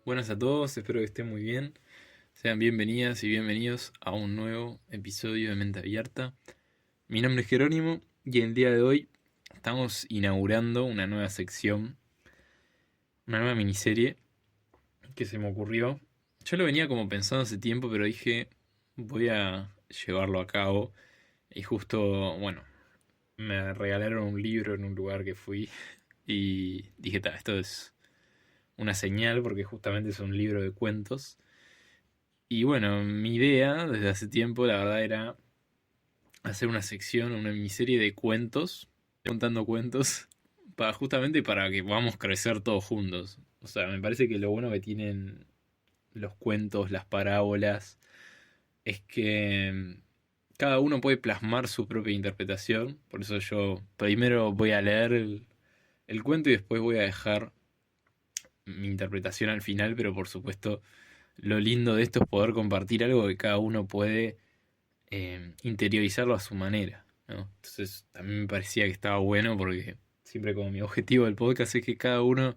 Buenas a todos, espero que estén muy bien. Sean bienvenidas y bienvenidos a un nuevo episodio de Mente Abierta. Mi nombre es Jerónimo y el día de hoy estamos inaugurando una nueva sección, una nueva miniserie que se me ocurrió. Yo lo venía como pensando hace tiempo, pero dije voy a llevarlo a cabo. Y justo, bueno, me regalaron un libro en un lugar que fui y dije, esto es una señal porque justamente es un libro de cuentos. Y bueno, mi idea desde hace tiempo, la verdad, era hacer una sección, una miniserie de cuentos, contando cuentos, justamente para que podamos crecer todos juntos. O sea, me parece que lo bueno que tienen los cuentos, las parábolas, es que cada uno puede plasmar su propia interpretación. Por eso yo primero voy a leer el cuento y después voy a dejar mi interpretación al final, pero por supuesto lo lindo de esto es poder compartir algo que cada uno puede interiorizarlo a su manera, ¿no? Entonces, a mí me parecía que estaba bueno porque siempre como mi objetivo del podcast es que cada uno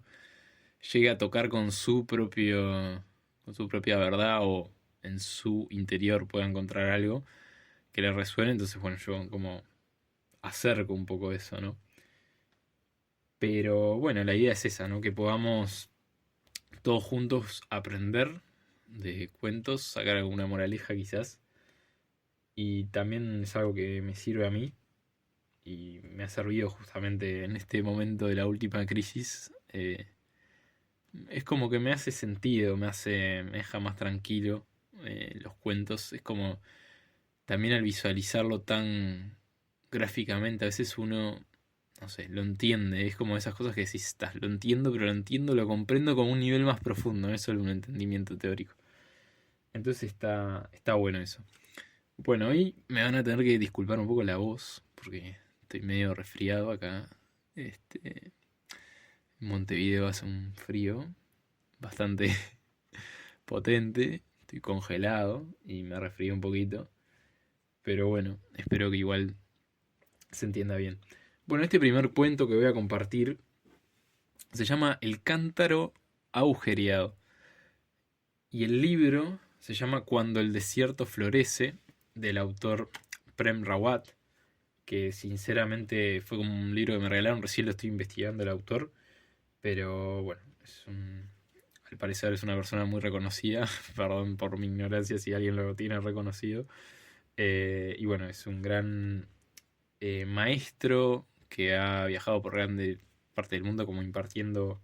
llegue a tocar con su propia verdad o en su interior pueda encontrar algo que le resuene. Entonces, bueno, yo como acerco un poco eso, ¿no? Pero bueno, la idea es esa, ¿no? Que podamos todos juntos aprender de cuentos, sacar alguna moraleja quizás. Y también es algo que me sirve a mí y me ha servido justamente en este momento de la última crisis. Es como que me hace sentido, me deja más tranquilo los cuentos. Es como también al visualizarlo tan gráficamente, a veces uno, no sé, lo entiende. Es como esas cosas que decís, estás, lo entiendo, pero lo entiendo, lo comprendo como un nivel más profundo, no es solo un entendimiento teórico. Entonces está bueno eso. Bueno, hoy me van a tener que disculpar un poco la voz, porque estoy medio resfriado acá. En Montevideo hace un frío bastante potente, estoy congelado y me resfrié un poquito. Pero bueno, espero que igual se entienda bien. Bueno, este primer cuento que voy a compartir se llama El cántaro agujereado. Y el libro se llama Cuando el desierto florece, del autor Prem Rawat, que sinceramente fue como un libro que me regalaron, recién lo estoy investigando el autor, pero bueno, al parecer es una persona muy reconocida, perdón por mi ignorancia si alguien lo tiene reconocido. Y bueno, es un gran maestro que ha viajado por grande parte del mundo como impartiendo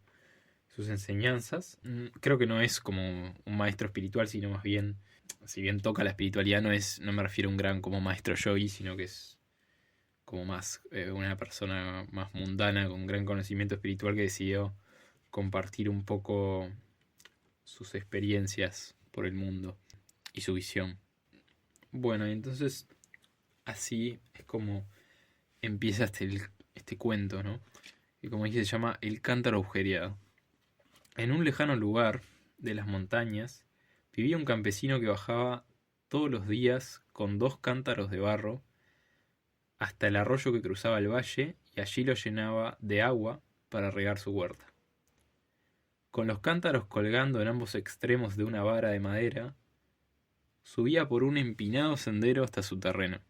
sus enseñanzas. Creo que no es como un maestro espiritual, sino más bien, si bien toca la espiritualidad, no me refiero a un gran como maestro yogi, sino que es como más una persona más mundana con gran conocimiento espiritual que decidió compartir un poco sus experiencias por el mundo y su visión. Bueno, y entonces así es como empieza este cuento, ¿no? Que como dije se llama El cántaro agujereado. En un lejano lugar de las montañas vivía un campesino que bajaba todos los días con dos cántaros de barro hasta el arroyo que cruzaba el valle y allí lo llenaba de agua para regar su huerta. Con los cántaros colgando en ambos extremos de una vara de madera, subía por un empinado sendero hasta su terreno,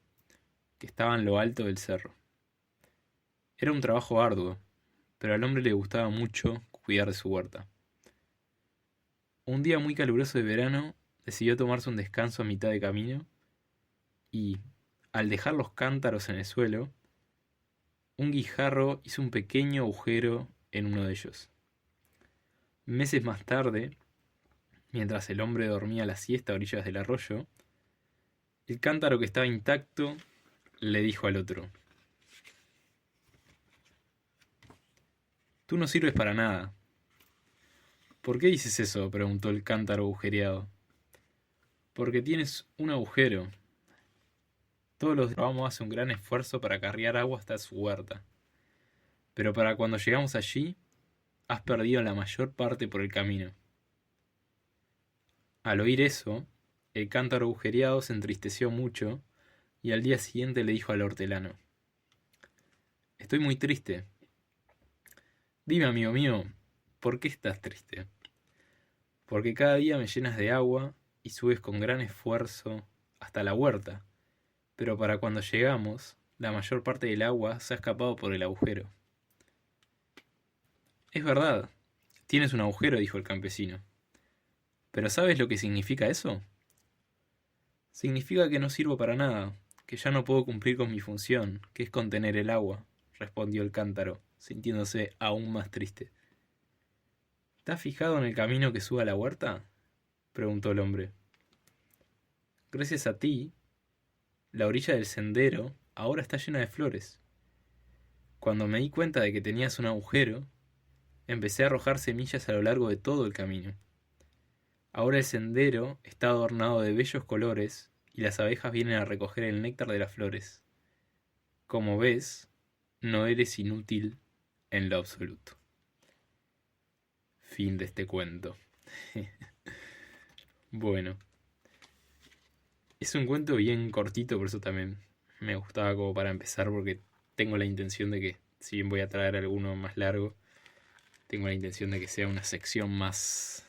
que estaba en lo alto del cerro. Era un trabajo arduo, pero al hombre le gustaba mucho cuidar de su huerta. Un día muy caluroso de verano, decidió tomarse un descanso a mitad de camino y, al dejar los cántaros en el suelo, un guijarro hizo un pequeño agujero en uno de ellos. Meses más tarde, mientras el hombre dormía la siesta a orillas del arroyo, el cántaro que estaba intacto le dijo al otro: "Tú no sirves para nada". ¿Por qué dices eso?, preguntó el cántaro agujereado. Porque tienes un agujero. Todos los días vamos hace un gran esfuerzo para cargar agua hasta su huerta. Pero para cuando llegamos allí, has perdido la mayor parte por el camino. Al oír eso, el cántaro agujereado se entristeció mucho y al día siguiente le dijo al hortelano: Estoy muy triste. Dime, amigo mío, ¿por qué estás triste? porque cada día me llenas de agua y subes con gran esfuerzo hasta la huerta, pero para cuando llegamos, la mayor parte del agua se ha escapado por el agujero. Es verdad, tienes un agujero, dijo el campesino. ¿Pero sabes lo que significa eso? Significa que no sirvo para nada, que ya no puedo cumplir con mi función, que es contener el agua, respondió el cántaro, sintiéndose aún más triste. ¿Te has fijado en el camino que sube a la huerta? Preguntó el hombre. Gracias a ti, la orilla del sendero ahora está llena de flores. Cuando me di cuenta de que tenías un agujero, empecé a arrojar semillas a lo largo de todo el camino. Ahora el sendero está adornado de bellos colores y las abejas vienen a recoger el néctar de las flores. Como ves, no eres inútil en lo absoluto. Fin de este cuento. Bueno, es un cuento bien cortito, por eso también me gustaba como para empezar, porque tengo la intención de que, si bien voy a traer alguno más largo, tengo la intención de que sea una sección más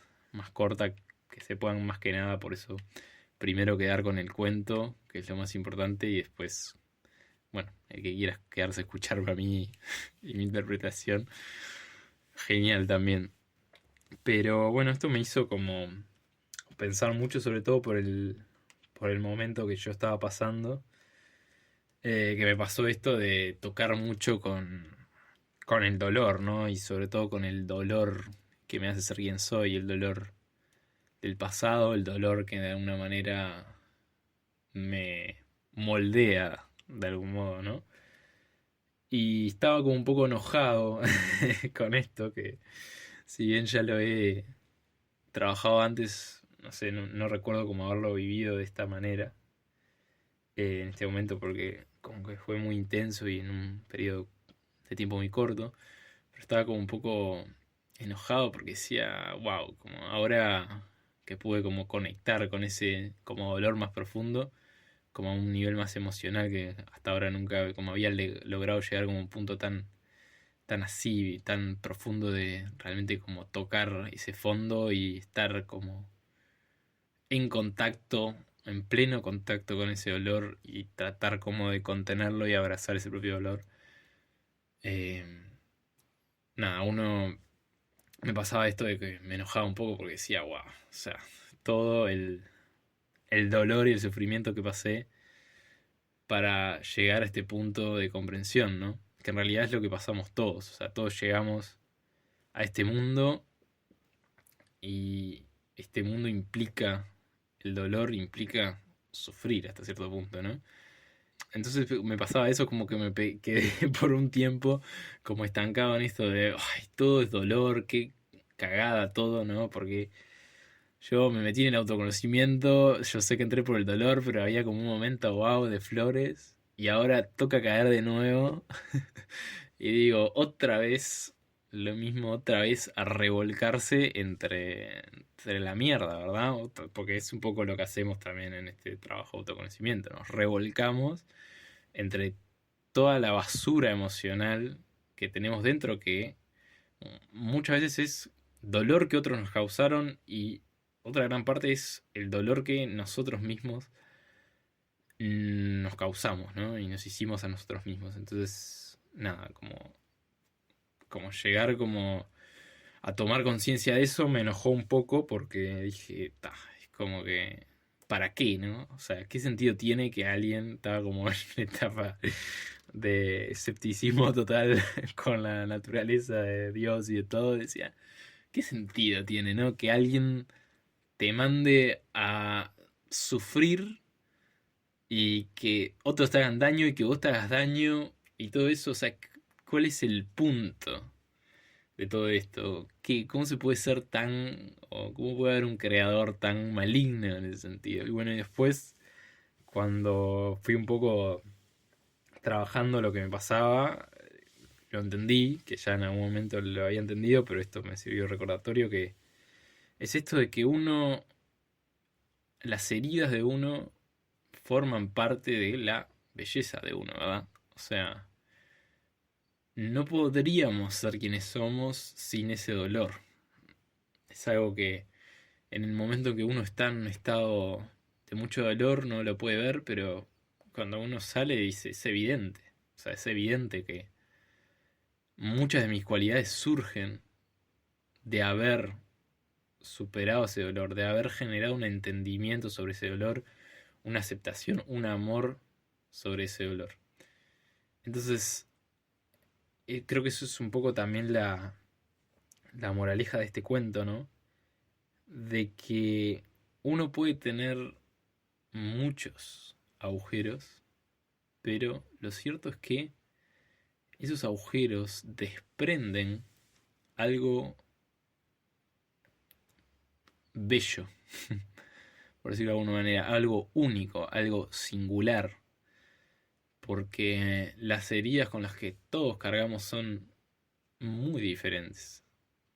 corta, que se puedan más que nada, por eso primero quedar con el cuento, que es lo más importante, y después, bueno, el que quiera quedarse a escucharme a mí y mi interpretación, genial también. Pero bueno, esto me hizo como pensar mucho, sobre todo por el momento que yo estaba pasando, que me pasó esto de tocar mucho con el dolor, ¿no? Y sobre todo con el dolor que me hace ser quien soy, el dolor del pasado, el dolor que de alguna manera me moldea de algún modo, ¿no? Y estaba como un poco enojado con esto, que si bien ya lo he trabajado antes, no sé, no recuerdo cómo haberlo vivido de esta manera en este momento, porque como que fue muy intenso y en un periodo de tiempo muy corto, pero estaba como un poco enojado porque decía, wow, como ahora que pude como conectar con ese como dolor más profundo, como a un nivel más emocional que hasta ahora nunca como había logrado llegar como a un punto tan así, tan profundo de realmente como tocar ese fondo y estar como en contacto, en pleno contacto con ese dolor y tratar como de contenerlo y abrazar ese propio dolor. Eh, nada, uno me pasaba esto de que me enojaba un poco porque decía, wow, o sea, todo el dolor y el sufrimiento que pasé para llegar a este punto de comprensión, ¿no? Que en realidad es lo que pasamos todos, o sea, todos llegamos a este mundo y este mundo implica, el dolor implica sufrir hasta cierto punto, ¿no? Entonces me pasaba eso como que quedé por un tiempo como estancado en esto de, ay, todo es dolor, qué cagada todo, ¿no? Porque yo me metí en el autoconocimiento, yo sé que entré por el dolor, pero había como un momento wow de flores y ahora toca caer de nuevo y digo, otra vez lo mismo, otra vez a revolcarse entre la mierda, ¿verdad? Porque es un poco lo que hacemos también en este trabajo de autoconocimiento, nos revolcamos entre toda la basura emocional que tenemos dentro que muchas veces es dolor que otros nos causaron y otra gran parte es el dolor que nosotros mismos nos causamos, ¿no? Y nos hicimos a nosotros mismos. Entonces, nada, como llegar como a tomar conciencia de eso me enojó un poco porque dije, "Ta, es como que, ¿para qué, no? O sea, ¿qué sentido tiene que alguien estaba como en etapa de escepticismo total con la naturaleza de Dios y de todo? Decía, ¿qué sentido tiene, no? Que alguien te mande a sufrir y que otros te hagan daño y que vos te hagas daño y todo eso, o sea, ¿cuál es el punto de todo esto? ¿Cómo se puede ser tan, o cómo puede haber un creador tan maligno en ese sentido? Y bueno, y después, cuando fui un poco trabajando lo que me pasaba, lo entendí, que ya en algún momento lo había entendido, pero esto me sirvió de recordatorio, que es esto de que las heridas de uno forman parte de la belleza de uno, ¿verdad? O sea, no podríamos ser quienes somos sin ese dolor. Es algo que en el momento en que uno está en un estado de mucho dolor no lo puede ver, pero cuando uno sale dice, es evidente. O sea, es evidente que muchas de mis cualidades surgen de haber superado ese dolor, de haber generado un entendimiento sobre ese dolor, una aceptación, un amor sobre ese dolor. Entonces, creo que eso es un poco también la moraleja de este cuento, ¿no? De que uno puede tener muchos agujeros, pero lo cierto es que esos agujeros desprenden algo bello, por decirlo de alguna manera, algo único, algo singular, porque las heridas con las que todos cargamos son muy diferentes,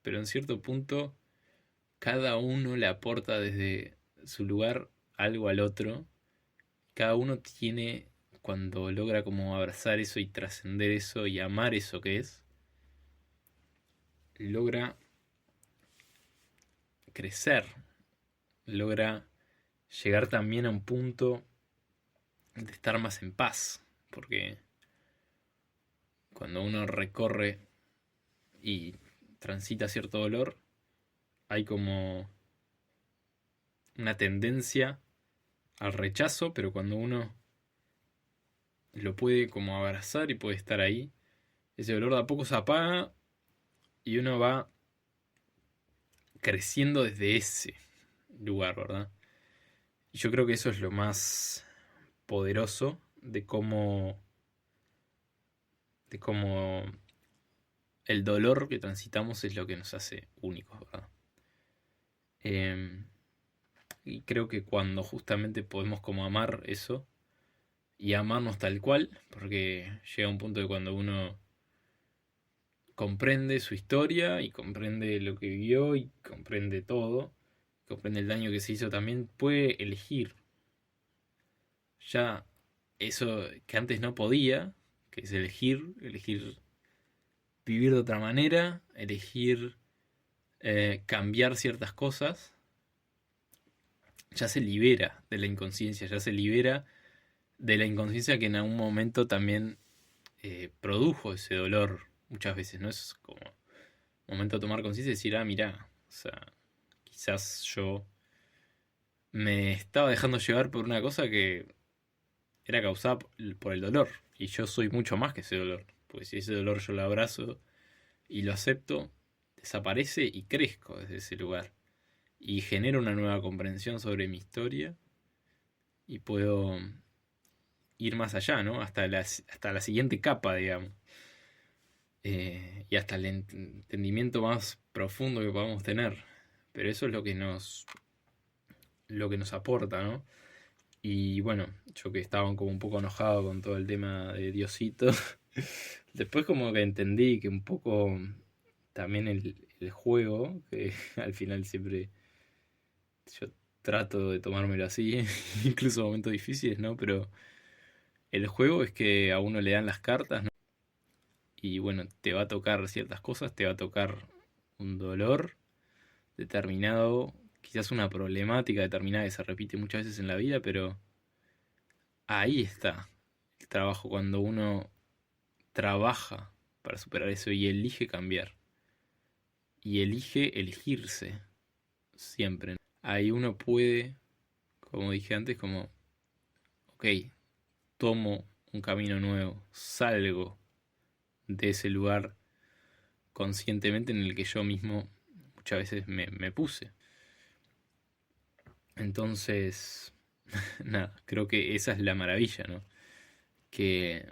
pero en cierto punto cada uno le aporta desde su lugar algo al otro, cada uno tiene, cuando logra como abrazar eso y trascender eso y amar eso que es, logra crecer, logra llegar también a un punto de estar más en paz, porque cuando uno recorre y transita cierto dolor, hay como una tendencia al rechazo, pero cuando uno lo puede como abrazar y puede estar ahí, ese dolor de a poco se apaga y uno va creciendo desde ese lugar, ¿verdad? Y yo creo que eso es lo más poderoso de cómo el dolor que transitamos es lo que nos hace únicos, ¿verdad? Eh, y creo que cuando justamente podemos como amar eso y amarnos tal cual, porque llega un punto de cuando uno comprende su historia y comprende lo que vivió y comprende todo, comprende el daño que se hizo, también puede elegir ya eso que antes no podía, que es elegir vivir de otra manera, elegir cambiar ciertas cosas, ya se libera de la inconsciencia, ya se libera de la inconsciencia que en algún momento también produjo ese dolor muchas veces, ¿no? Es como momento de tomar conciencia y decir, ah, mirá, o sea, quizás yo me estaba dejando llevar por una cosa que era causada por el dolor, y yo soy mucho más que ese dolor, pues si ese dolor yo lo abrazo y lo acepto, desaparece y crezco desde ese lugar, y genero una nueva comprensión sobre mi historia, y puedo ir más allá, ¿no? Hasta la siguiente capa, digamos. Y hasta el entendimiento más profundo que podamos tener. Pero eso es lo que nos aporta, ¿no? Y bueno, yo que estaba como un poco enojado con todo el tema de Diosito, después como que entendí que un poco también el juego, que al final siempre yo trato de tomármelo así, incluso en momentos difíciles, ¿no? Pero el juego es que a uno le dan las cartas, ¿no? Y bueno, te va a tocar ciertas cosas, te va a tocar un dolor determinado, quizás una problemática determinada que se repite muchas veces en la vida, pero ahí está el trabajo, cuando uno trabaja para superar eso y elige cambiar y elige elegirse siempre. Ahí uno puede, como dije antes, como, ok, tomo un camino nuevo, salgo de ese lugar conscientemente en el que yo mismo muchas veces me puse. Entonces, nada, creo que esa es la maravilla, ¿no? Que,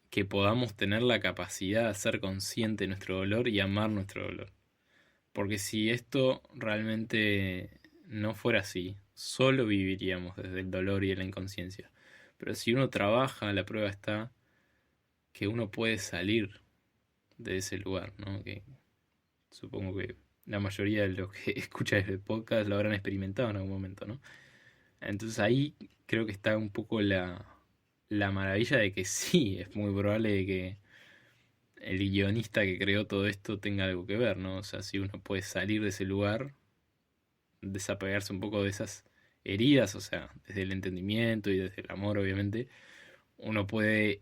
que podamos tener la capacidad de ser consciente de nuestro dolor y amar nuestro dolor. Porque si esto realmente no fuera así, solo viviríamos desde el dolor y de la inconsciencia. Pero si uno trabaja, la prueba está que uno puede salir de ese lugar, ¿no? Que supongo que la mayoría de los que escuchan este podcast lo habrán experimentado en algún momento, ¿no? Entonces ahí creo que está un poco la maravilla de que sí, es muy probable de que el guionista que creó todo esto tenga algo que ver, ¿no? O sea, si uno puede salir de ese lugar, desapegarse un poco de esas heridas, o sea, desde el entendimiento y desde el amor, obviamente, uno puede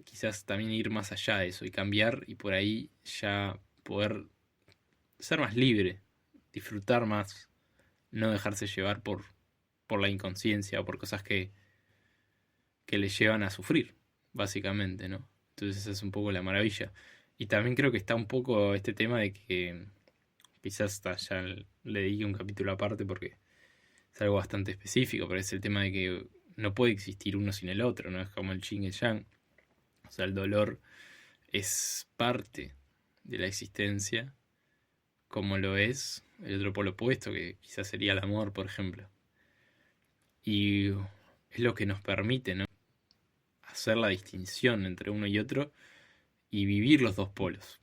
quizás también ir más allá de eso y cambiar y por ahí ya poder ser más libre, disfrutar más, no dejarse llevar por la inconsciencia o por cosas que le llevan a sufrir, básicamente, ¿no? Entonces esa es un poco la maravilla. Y también creo que está un poco este tema de que quizás hasta ya le dedique un capítulo aparte porque es algo bastante específico, pero es el tema de que no puede existir uno sin el otro, ¿no? Es como el yin y el yang. O sea, el dolor es parte de la existencia, como lo es el otro polo opuesto, que quizás sería el amor, por ejemplo. Y es lo que nos permite, ¿no? Hacer la distinción entre uno y otro y vivir los dos polos,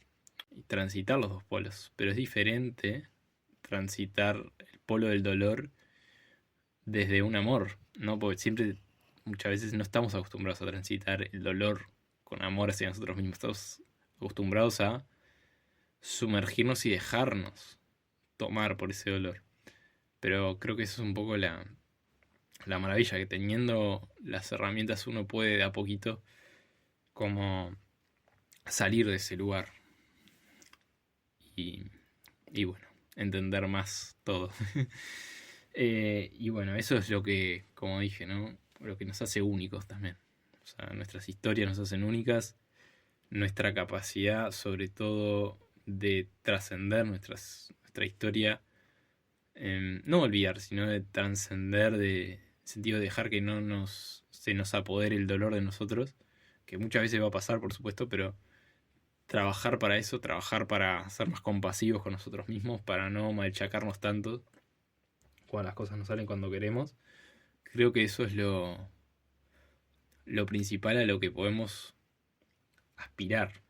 y transitar los dos polos. Pero es diferente transitar el polo del dolor desde un amor, ¿no? Porque siempre, muchas veces no estamos acostumbrados a transitar el dolor con amor hacia nosotros mismos. Estamos acostumbrados a sumergirnos y dejarnos tomar por ese dolor. Pero creo que eso es un poco la maravilla, que teniendo las herramientas uno puede de a poquito como salir de ese lugar y, y bueno, entender más todo. Y bueno, eso es lo que, como dije, ¿no? Lo que nos hace únicos también. O sea, nuestras historias nos hacen únicas, nuestra capacidad, sobre todo, de trascender nuestra historia, no olvidar, sino de trascender, de sentido de dejar que no se nos apodere el dolor de nosotros, que muchas veces va a pasar, por supuesto, pero trabajar para eso, trabajar para ser más compasivos con nosotros mismos, para no malchacarnos tanto cuando las cosas no salen cuando queremos. Creo que eso es lo principal a lo que podemos aspirar.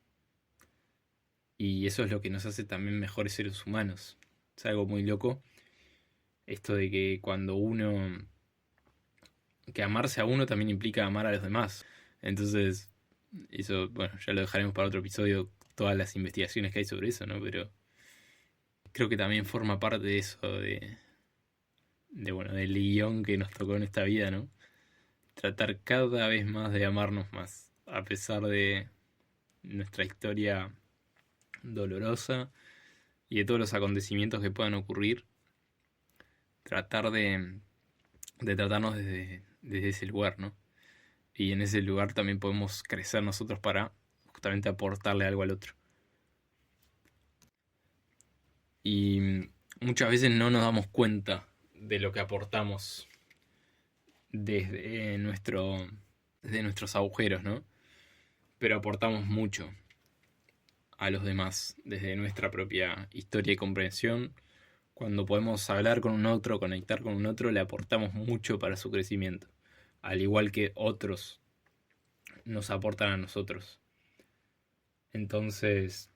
Y eso es lo que nos hace también mejores seres humanos. Es algo muy loco. Esto de que cuando uno... Que amarse a uno también implica amar a los demás. Entonces, eso, bueno, ya lo dejaremos para otro episodio, todas las investigaciones que hay sobre eso, ¿no? Pero creo que también forma parte de eso, bueno, del guión que nos tocó en esta vida, ¿no? Tratar cada vez más de amarnos más, a pesar de nuestra historia dolorosa y de todos los acontecimientos que puedan ocurrir, tratar de tratarnos desde ese lugar, ¿no? Y en ese lugar también podemos crecer nosotros para justamente aportarle algo al otro. Y muchas veces no nos damos cuenta de lo que aportamos desde desde nuestros agujeros, ¿no? Pero aportamos mucho a los demás desde nuestra propia historia y comprensión. Cuando podemos hablar con un otro, conectar con un otro, le aportamos mucho para su crecimiento, al igual que otros nos aportan a nosotros. Entonces,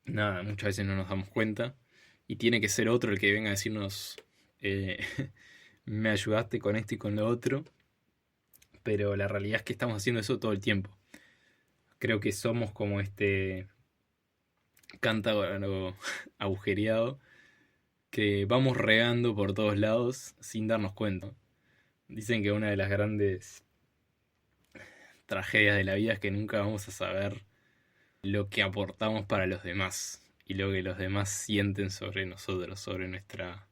nada, muchas veces no nos damos cuenta y tiene que ser otro el que venga a decirnos, eh, me ayudaste con esto y con lo otro, pero la realidad es que estamos haciendo eso todo el tiempo. Creo que somos como este cántaro agujereado que vamos regando por todos lados sin darnos cuenta. Dicen que una de las grandes tragedias de la vida es que nunca vamos a saber lo que aportamos para los demás y lo que los demás sienten sobre nosotros, sobre nuestra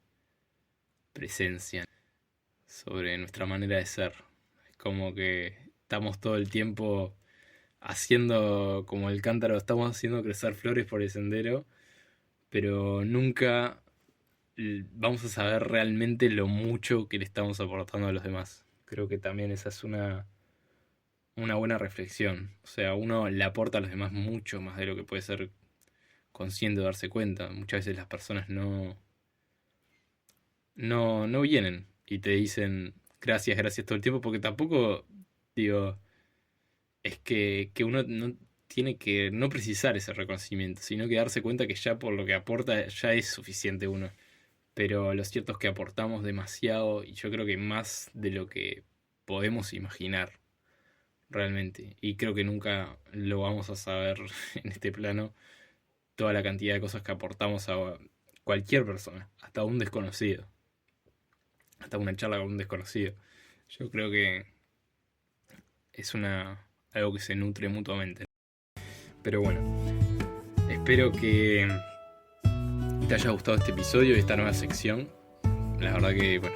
presencia, sobre nuestra manera de ser. Es como que estamos todo el tiempo haciendo como el cántaro, estamos haciendo crecer flores por el sendero, pero nunca vamos a saber realmente lo mucho que le estamos aportando a los demás. Creo que también esa es una buena reflexión. O sea, uno le aporta a los demás mucho más de lo que puede ser consciente de darse cuenta. Muchas veces las personas no vienen y te dicen gracias, gracias todo el tiempo, porque tampoco, digo, es que uno no tiene que no precisar ese reconocimiento, sino que darse cuenta que ya por lo que aporta ya es suficiente uno. Pero lo cierto es que aportamos demasiado y yo creo que más de lo que podemos imaginar realmente. Y creo que nunca lo vamos a saber en este plano, toda la cantidad de cosas que aportamos cualquier persona, hasta un desconocido, hasta una charla con un desconocido. Yo creo que es algo que se nutre mutuamente. Pero bueno, espero que te haya gustado este episodio y esta nueva sección. La verdad que, bueno,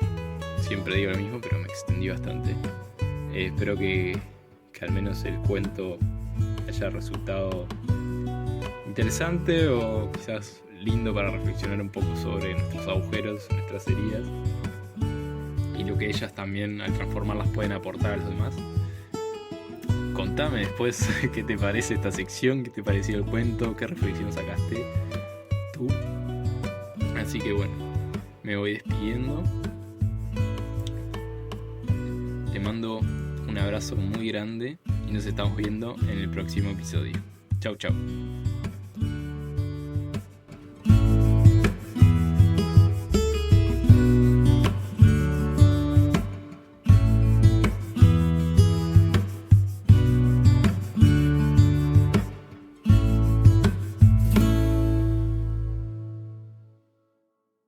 siempre digo lo mismo, pero me extendí bastante. Espero que al menos el cuento haya resultado interesante o quizás lindo para reflexionar un poco sobre nuestros agujeros, nuestras heridas y lo que ellas también al transformarlas pueden aportar a los demás. Contame después qué te parece esta sección, qué te pareció el cuento, qué reflexión sacaste tú. Así que bueno, me voy despidiendo. Te mando un abrazo muy grande y nos estamos viendo en el próximo episodio. Chau, chau.